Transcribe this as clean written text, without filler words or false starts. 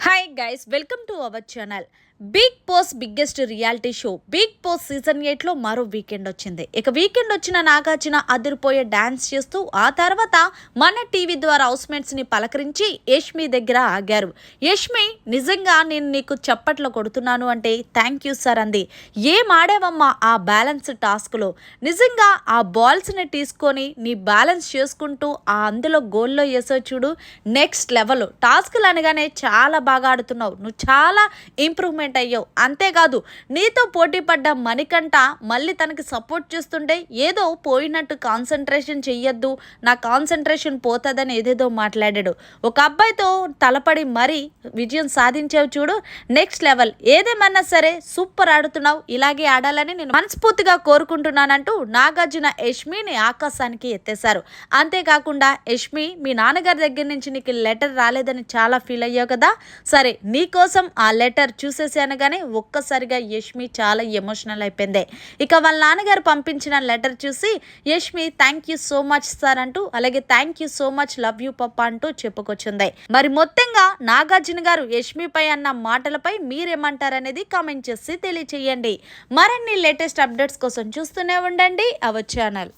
Hi guys, welcome to our channel. Big boss biggest reality show big boss season 8లో మరో weekend వచ్చింది. ఇక weekend వచ్చిన నాగార్జున అదిరిపోయే డాన్స్ చేస్తూ ఆ తర్వాత మన టీవీ ద్వారా హౌస్మేట్స్ ని పలకరించి యష్మి దగ్గర ఆగారు. యష్మి, నిజంగా నేను నీకు చప్పట్లు కొడుతున్నాను అంటే థ్యాంక్ యూ సార్ అంది. ఏం ఆడేవమ్మా ఆ బ్యాలెన్స్ టాస్క్లో, నిజంగా ఆ బాల్స్ని తీసుకొని నీ బ్యాలెన్స్ చేసుకుంటూ ఆ అందులో గోల్లో వేసో చూడు, నెక్స్ట్ లెవెల్. టాస్క్లు అనగానే చాలా బాగా ఆడుతున్నావు, నువ్వు చాలా ఇంప్రూవ్మెంట్ అయ్యావు. అంతేకాదు, నీతో పోటీ పడ్డ మణికంఠ మళ్ళీ తనకి సపోర్ట్ చేస్తుంటే ఏదో పోయినట్టు కాన్సన్ట్రేషన్ చెయ్యొద్దు, నా కాన్సన్ట్రేషన్ పోతుందని ఏదేదో మాట్లాడాడు. ఒక అబ్బాయితో తలపడి మరీ విజయం సాధించావు చూడు, నెక్స్ట్ లెవెల్. ఏదేమన్నా సరే సూపర్ ఆడుతున్నావు, ఇలాగే ఆడాలని నేను మనస్ఫూర్తిగా కోరుకుంటున్నానంటూ నాగార్జున యష్మిని ఆకాశానికి ఎత్తేశారు. అంతేకాకుండా, యష్మి, మీ నాన్నగారి దగ్గర నుంచి నీకు లెటర్ రాలేదని చాలా ఫీల్ అయ్యావు కదా, సరే నీకోసం ఆ లెటర్ చూసేసానుగానే ఒక్కసారిగా యష్మి చాలా ఎమోషనల్ అయిపోయింది. ఇక వాళ్ళ నాన్నగారు పంపించిన లెటర్ చూసి Yashmi thank you so much sir అంటూ, అలాగే thank you so much, love you పప్ప అంటూ చెప్పుకొచ్చింది. మరి మొత్తంగా నాగార్జున గారు యష్మిపై అన్న మాటలపై మీరేమంటారనేది కామెంట్ చేసి తెలియచేయండి. మరిన్ని లేటెస్ట్ అప్డేట్స్ కోసం చూస్తూనే ఉండండి అవర్ ఛానల్.